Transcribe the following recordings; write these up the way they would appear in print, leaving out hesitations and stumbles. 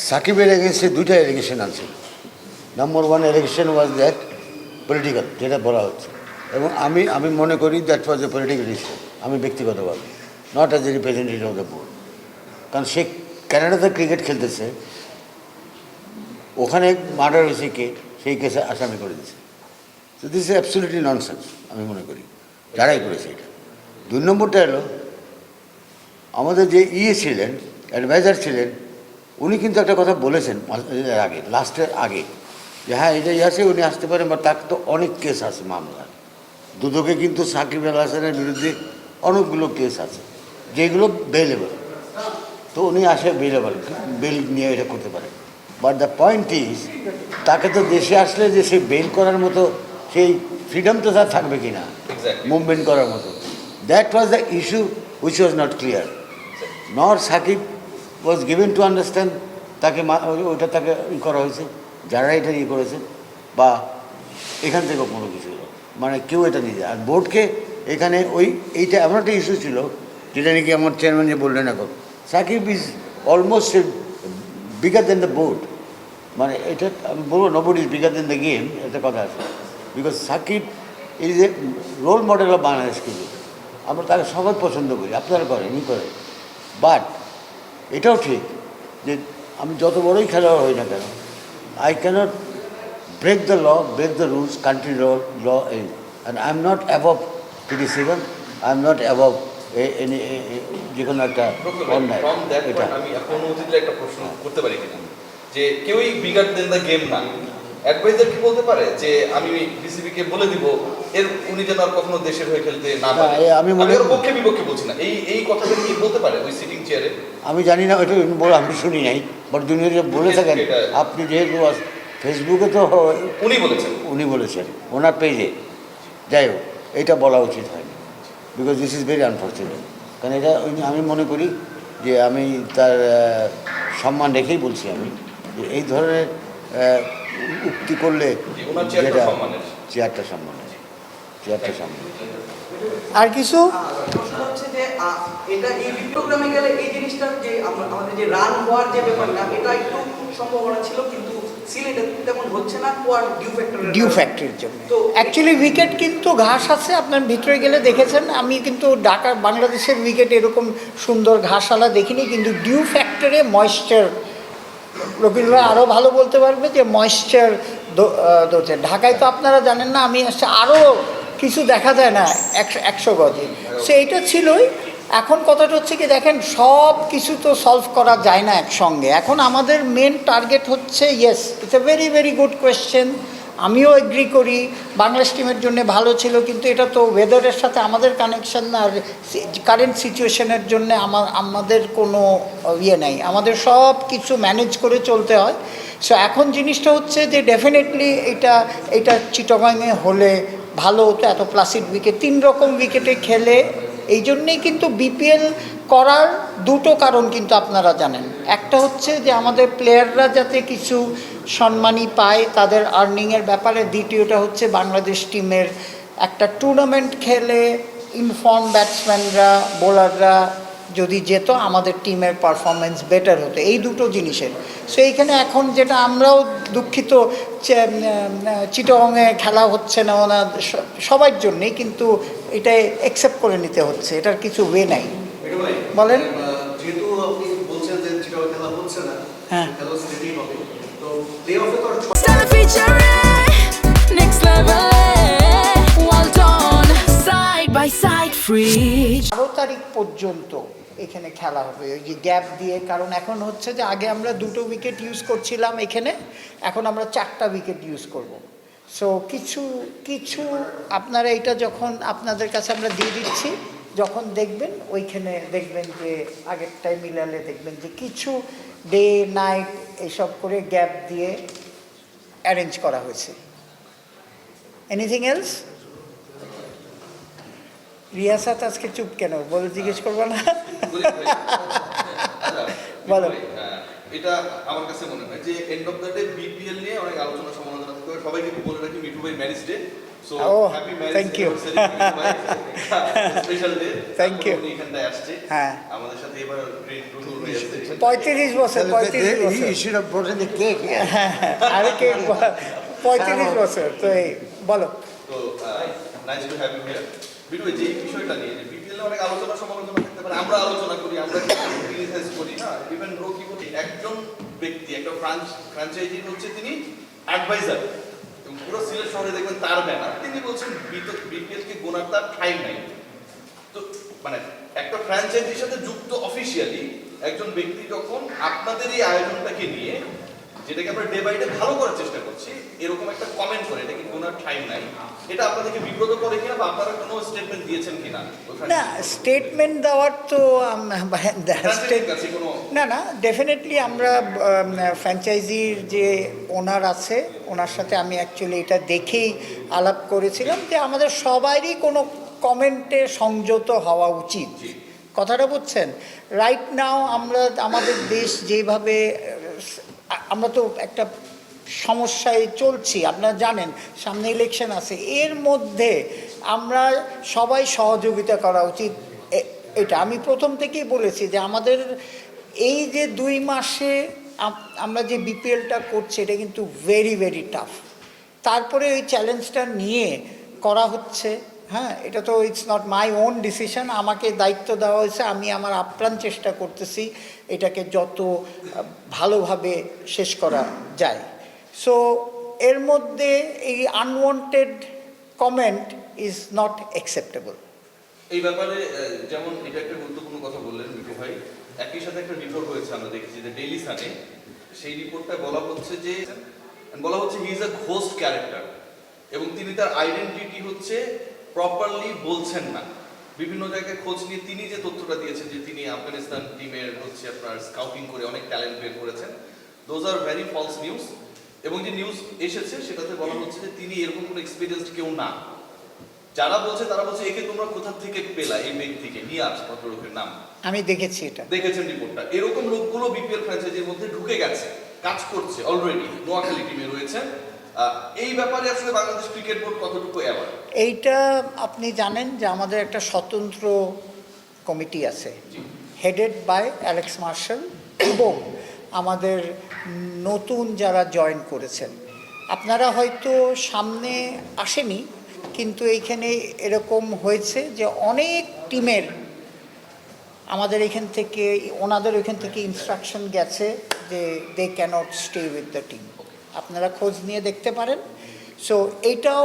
সাকিবের এগেন্সে দুইটা এলিগেশন আছে। Number one allegation was that political, যেটা বলা হচ্ছে, এবং আমি মনে করি that was a political issue. আমি ব্যক্তিগতভাবে, not as a representative of the board. কারণ সে ক্যানাডাতে ক্রিকেট খেলতেছে, ওখানে মার্ডার হয়েছে কে, সেই কেসে আসামি করে দিয়েছে। তো দিস ইজ অ্যাবসলিউটলি ননসেন্স আমি মনে করি, যারাই করেছে এটা। দুই নম্বরটা হলো, আমাদের যে ছিলেন, অ্যাডভাইজার ছিলেন, উনি কিন্তু একটা কথা বলেছেন আগে, লাস্টের আগে, যে হ্যাঁ এটা আছে, উনি আসতে পারেন, বা তাকে তো অনেক কেস আছে মামলার। দুদকে কিন্তু সাকিব আল হাসানের বিরুদ্ধে অনেকগুলো কেস আছে যেগুলো বেলেবল, তো উনি আসে বেলেবল, বেল নিয়ে এটা করতে পারেন। বাট দ্য পয়েন্ট ইজ, তাকে তো দেশে আসলে যে সে বেল করার মতো সেই ফ্রিডম তো তার থাকবে কি না, মুভমেন্ট করার মতো। That was the issue which was not clear, nor Shakib was given to understand তাকে ওইটা তাকে করা হয়েছে, যারা এটা করেছে, বা এখান থেকে কোনো কিছু মানে কেউ এটা নিয়ে যায়। আর বোর্ডকে এখানে এইটা এমন একটা ইস্যু ছিল, যেটা নাকি আমার চেয়ারম্যান যে বললেন এখন, Shakib is almost bigger than the board. মানে এটা আমি বলবো nobody is bigger than the game, একটা কথা আছে। Because Shakib is a role model of Bangladesh. কিন্তু আমরা তাকে সবাই পছন্দ করি, আপনারা করেন, করেন। বাট এটাও ঠিক যে আমি যত বড়ই খেলোয়াড় হই না কেন, I can't break the law, break the rules, country law is, and I am not above criticism, I am not above any যে কোনো একটা অন্যায়। এটা আমি এখন অতিথির একটা প্রশ্ন করতে পারি কিনা, যে কেউই বিগার দেন দ্য গেম না, অ্যাডভাইজার কি বলতে পারে যে আমি বিসিবি কে বলে দিব এর উনি যেন আর কখনো দেশের হয়ে খেলতে না পারে? আমি ওর পক্ষে বিপক্ষে বলছি না, এই কথাটা কি বলতে পারে ওই সিটিং চেয়ারে? আমি জানি না, ওইটা বলে আমি শুনি নাই, বাট দুনিয়া যে বলে থাকেন, আপনি যেহেতু ফেসবুকে তো উনি বলেছেন ওনার পেজে। যাই হোক, এটা বলা উচিত হয়নি, because this is very unfortunate. কারণ এটা আমি মনে করি যে আমি তার সম্মান রেখেই বলছি, আমি যে এই ধরনের উক্তি করলে যেটা চেয়ারটা সম্মান, আর কিছু হচ্ছে যে এটা এই প্রোগ্রামে গেলে এই জিনিসটা যে আমাদের যে রান হওয়ার যে ব্যাপারটা, এটা একটু সম্ভাবনা ছিল, কিন্তু সিলেটে তেমন হচ্ছে না, কোয়ার ডিউ ফ্যাক্টরির জন্য। তো অ্যাকচুয়ালি উইকেট কিন্তু ঘাস আছে, আপনার ভিতরে গেলে দেখেছেন। আমি কিন্তু ঢাকা বাংলাদেশের উইকেট এরকম সুন্দর ঘাসওয়ালা দেখিনি, কিন্তু ডিউ ফ্যাক্টরে ময়েশ্চার, রবীন্দ্র আরও ভালো বলতে পারবে যে ময়েশ্চার দোছে। ঢাকায় তো আপনারা জানেন না, আমি আসছে আরও কিছু দেখা যায় না 100 গজে, সো এইটা ছিলই। এখন কথাটা হচ্ছে কি, দেখেন সব কিছু তো সলভ করা যায় না একসঙ্গে। এখন আমাদের মেন টার্গেট হচ্ছে, yes it's a very very good question, আমিও এগ্রি করি বাংলাদেশ টিমের জন্য ভালো ছিল, কিন্তু এটা তো ওয়েদারের সাথে আমাদের কানেকশন না, আর কারেন্ট সিচুয়েশনের জন্য আমাদের কোনো ইয়ে নেই, আমাদের সব কিছু ম্যানেজ করে চলতে হয়। সো এখন জিনিসটা হচ্ছে যে ডেফিনেটলি এটা চিটাগাংয়ে হলে ভালো হতো, এত প্লাসিড উইকেট, 3 রকম উইকেটে খেলে। এই জন্যেই কিন্তু বিপিএল করার দুটো কারণ কিন্তু আপনারা জানেন। একটা হচ্ছে যে আমাদের প্লেয়াররা যাতে কিছু সম্মানই পায় তাদের আর্নিংয়ের ব্যাপারে, দ্বিতীয়টা হচ্ছে বাংলাদেশ টিমের একটা টুর্নামেন্ট খেলে ইনফর্ম ব্যাটসম্যানরা, বোলাররা যদি যেত, আমাদের টিমের পারফরমেন্স বেটার হতো, এই দুটো জিনিসের। সো এইখানে এখন যেটা আমরাও দুঃখিত, চিটাগংয়ে খেলা হচ্ছে না ওনার সবার জন্যেই, কিন্তু এটা অ্যাকসেপ্ট করে নিতে হচ্ছে, এটার কিছু ওয়ে নাই। বলেন, যেহেতু আপনি বলছেন যে চিটাগং খেলা হচ্ছে না, হ্যাঁ, খেলা সিটি হবে, তো প্লে অফে তো বারো তারিখ পর্যন্ত এখানে খেলা হবে, ওই যে গ্যাপ দিয়ে। কারণ এখন হচ্ছে যে আগে আমরা 2টো উইকেট ইউজ করছিলাম এখানে, এখন আমরা 4টা উইকেট ইউজ করব। সো কিছু আপনারা এটা যখন আপনাদের কাছে আমরা দিয়ে দিচ্ছি, যখন দেখবেন ওইখানে দেখবেন যে আগেরটাই মিলালে দেখবেন যে কিছু ডে নাইট এইসব করে গ্যাপ দিয়ে অ্যারেঞ্জ করা হয়েছে। Anything else? রিয়াসাত আজকে চুপ কেন, বলে জিজ্ঞেস করবো না? বলো। এটা আমার কাছে মনে হয় যে end of the day BPL নিয়ে অনেক আলোচনা সমালোচনা করে, সবাইকে বলে রাখি মিঠু ভাই marriage day, so Oh, happy marriage thank you. Special day Thank you. উনি এখানটায় আসছে হ্যাঁ। আমাদের সাথে এবার গ্রেট টুর হয়েছে 35 বছর 35 বছর You should have brought in the cake here. আরে কে 35 বছর তো এই বলো তো nice to have you here বিটু যে বিষয়টা নিয়ে যে বিপিএল অনেক আলোচনা সমালোচনা থাকতে পারে আমরা আলোচনা করি আমরা ক্রিটিসাইজ করি না ইভেন রকি বলি একজন ব্যক্তি একটা ফ্র্যাঞ্চাইজি হচ্ছে তিনি অ্যাডভাইজার এবং পুরো সিলেট শহরে দেখবেন তার ব্যানার তিনি বলছেন বিপিএল কে গোনার তার টাইম নাই তো মানে একটা ফ্র্যাঞ্চাইজির সাথে যুক্ত অফিসিয়ালি একজন ব্যক্তি যখন আপনাদের এই আয়োজনটাকে নিয়ে যেটাকে আমরা ডে বাই ডে ভালো করার চেষ্টা করছি এরকম একটা কমেন্ট করে এটা কি কোনো টাইম নাই এটা আপনাদেরকে বিব্রত করে কিনা বা আপনারা কোনো স্টেটমেন্ট দিয়েছেন কিনা না স্টেটমেন্ট দেওয়ার তো কাছে কোনো না না ডেফিনেটলি আমরা ফ্র্যাঞ্চাইজির যে ওনার আছে ওনার সাথে আমি অ্যাকচুয়ালি এটা দেখেই আলাপ করেছিলাম যে আমাদের সবারই কোনো কমেন্টে সংযত হওয়া উচিত কথাটা বুঝছেন রাইট নাও আমরা আমাদের দেশ যেভাবে আমরা তো একটা সমস্যায় চলছি আপনারা জানেন সামনে ইলেকশন আছে এর মধ্যে আমরা সবাই সহযোগিতা করা উচিত এটা আমি প্রথম থেকেই বলেছি যে আমাদের এই যে 2 মাসে আমরা যে বিপিএলটা করছি এটা কিন্তু ভেরি ভেরি টাফ তারপরে ওই চ্যালেঞ্জটা নিয়ে করা হচ্ছে হ্যাঁ এটা তো it's not my own decision আমাকে দায়িত্ব দেওয়া হয়েছে আমি আমার আপ্রাণ চেষ্টা করতেছি এটাকে যত ভালোভাবে শেষ করা যায় সো এর মধ্যে এই unwanted comment is not acceptable এই ব্যাপারে যেমন এটা একটা গুরুত্বপূর্ণ কথা বললেন মিঠু ভাই একই সাথে একটা রিপোর্ট হয়েছে আমরা দেখেছি যে ডেইলি সানে সেই রিপোর্টটা বলা হচ্ছে যে he is a ghost character এবং তিনি তার আইডেন্টিটি হচ্ছে প্রপারলি বলছেন না বিভিন্ন জায়গায় খোঁজ নিয়ে তিনি যে তথ্যটা দিয়েছেন যে তিনি আফগানিস্তান টিমের হচ্ছে আপনার স্কাউটিং করে অনেক ট্যালেন্ট বের করেছেন those are very false news এবং যে নিউজ এসেছে সেটাতে বলা হচ্ছে যে তিনি এরকম কোনো এক্সপিরিয়েন্সড কেউ না যারা বলছে তারা বলছে একে তোমরা কোথা থেকে পেলা এই ব্যক্তিকে নিয়ে আস ভদ্রলোকের নাম আমি দেখেছি এটা দেখেছেন রিপোর্টটা এরকম লোকগুলো বিপিএল ফ্র্যাঞ্চাইজির মধ্যে ঢুকে গেছে কাজ করছে অলরেডি নোয়াখালী টিমে রয়েছে এই ব্যাপারে আসলে বাংলাদেশ ক্রিকেট বোর্ড কতটুকু অ্যাওয়ার এইটা আপনি জানেন যে আমাদের একটা স্বতন্ত্র কমিটি আছে হেডেড বাই অ্যালেক্স মার্শাল এবং আমাদের নতুন যারা জয়েন করেছেন আপনারা হয়তো সামনে আসেনি কিন্তু এইখানে এরকম হয়েছে যে অনেক টিমের আমাদের এখান থেকে ওনাদের ওইখান থেকে ইনস্ট্রাকশন গেছে যে they cannot stay with the team আপনারা খোঁজ নিয়ে দেখতে পারেন সো এইটাও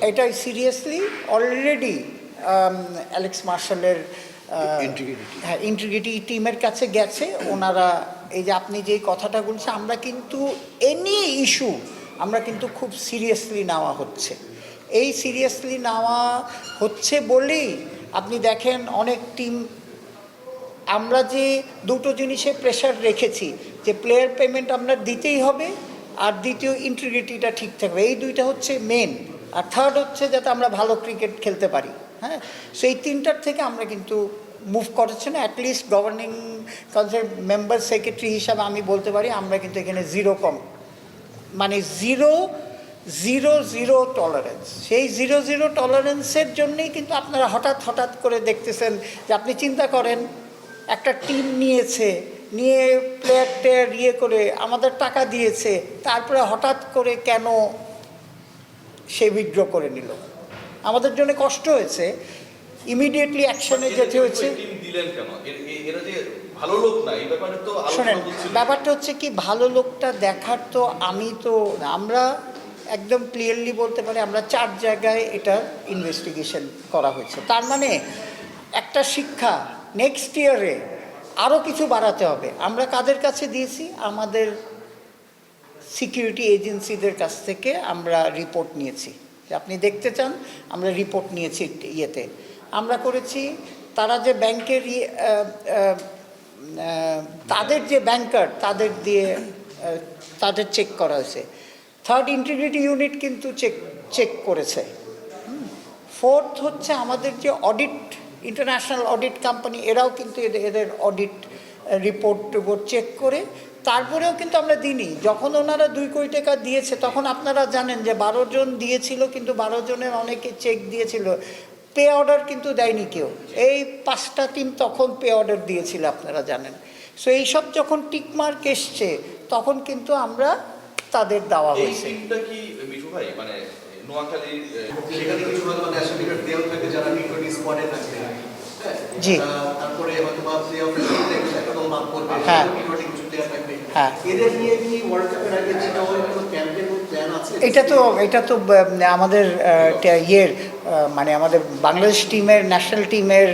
এটাই সিরিয়াসলি অলরেডি অ্যালেক্স মার্শালের হ্যাঁ ইন্টিগ্রিটি টিমের কাছে গেছে ওনারা এই যে আপনি যেই কথাটা বলছেন আমরা কিন্তু এনি ইস্যু আমরা কিন্তু খুব সিরিয়াসলি নেওয়া হচ্ছে এই সিরিয়াসলি নেওয়া হচ্ছে বলেই আপনি দেখেন অনেক টিম আমরা যে দুটো জিনিসে প্রেশার রেখেছি যে প্লেয়ার পেমেন্ট আমরা দিতেই হবে আর দ্বিতীয় ইন্টিগ্রিটিটা ঠিক থাকবে এই দুইটা হচ্ছে মেন আর থার্ড হচ্ছে যাতে আমরা ভালো ক্রিকেট খেলতে পারি হ্যাঁ সেই তিনটার থেকে আমরা কিন্তু মুভ করেছি না at least governing council member secretary হিসাবে আমি বলতে পারি আমরা কিন্তু এখানে মানে জিরো টলারেন্স সেই জিরো টলারেন্সের জন্যেই কিন্তু আপনারা হঠাৎ করে দেখতেছেন যে আপনি চিন্তা করেন একটা টিম নিয়ে প্লেয়ার করে আমাদের টাকা দিয়েছে তারপরে হঠাৎ করে কেন সে উইথড্র করে নিল আমাদের জন্য কষ্ট হয়েছে ইমিডিয়েটলি অ্যাকশনে যেতে হয়েছে শোনেন ব্যাপারটা হচ্ছে কি ভালো লোকটা দেখার তো আমরা একদম ক্লিয়ারলি বলতে পারি আমরা 4 জায়গায় এটা ইনভেস্টিগেশন করা হয়েছে তার মানে একটা শিক্ষা নেক্সট ইয়ারে আরও কিছু বাড়াতে হবে আমরা কাদের কাছে দিয়েছি আমাদের সিকিউরিটি এজেন্সিদের কাছ থেকে আমরা রিপোর্ট নিয়েছি আপনি দেখতে চান আমরা রিপোর্ট নিয়েছি ইয়েতে আমরা করেছি তারা যে ব্যাংকের তাদের যে ব্যাংকার তাদের দিয়ে তাদের চেক করা হয়েছে থার্ড ইন্টিগ্রিটি ইউনিট কিন্তু চেক করেছে ফোর্থ হচ্ছে আমাদের যে অডিট ইন্টারন্যাশনাল অডিট কোম্পানি এরাও কিন্তু এদের অডিট রিপোর্ট চেক করে তারপরেও কিন্তু আমরা দিইনি। যখন ওনারা 2 কোটি টাকা দিয়েছে তখন আপনারা জানেন যে 12 জন দিয়েছিল, কিন্তু 12 জনের অনেকে চেক দিয়েছিল, পে অর্ডার কিন্তু দেয়নি কেউ। এই 5টা টিম তখন পে অর্ডার দিয়েছিল, আপনারা জানেন। সো এইসব যখন টিকমার্ক এসছে তখন কিন্তু আমরা তাদের দেওয়া এই হয়েছে। টিমটা কি মিঠু ভাই মানে নোয়াখালীর সেখানে কিছু হয়তো ন্যাশনাল ক্রিকেট দেওয়া থাকে যারা টি20 স্কোয়াডে থাকবে, হ্যাঁ? জি। তারপরে হয়তো বা প্লে অফের একটা দল বাদ করবে, হ্যাঁ। টি20 কিছু প্লেয়ার থাকবে। হ্যাঁ। এদের নিয়ে কি ওয়ার্ল্ড কাপের আগে চিটাগংয়ে কোনো ক্যাম্পের প্ল্যান আছে? এটা তো আমাদের ইয়ের মানে আমাদের বাংলাদেশ টিমের, ন্যাশনাল টিমের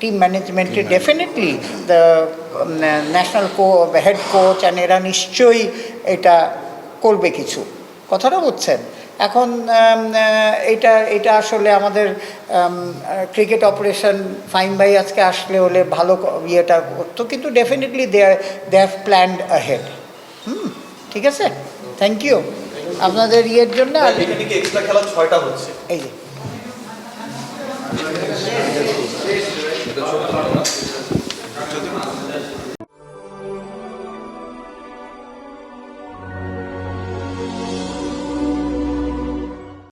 টিম ম্যানেজমেন্টে definitely the national head coach and এরা নিশ্চয়ই এটা করবে কিছু, কথাটা বুঝছেন। এখন এটা আসলে আমাদের ক্রিকেট অপারেশন ফাইম ভাই আজকে আসলে হলে ভালো ইয়েটা করতো, কিন্তু definitely they have planned ahead. ঠিক আছে, থ্যাংক ইউ আপনাদের ইয়ের জন্য। এখানে কি এক্সট্রা খেলা 6টা হচ্ছে? এই যে এটা 14টা না?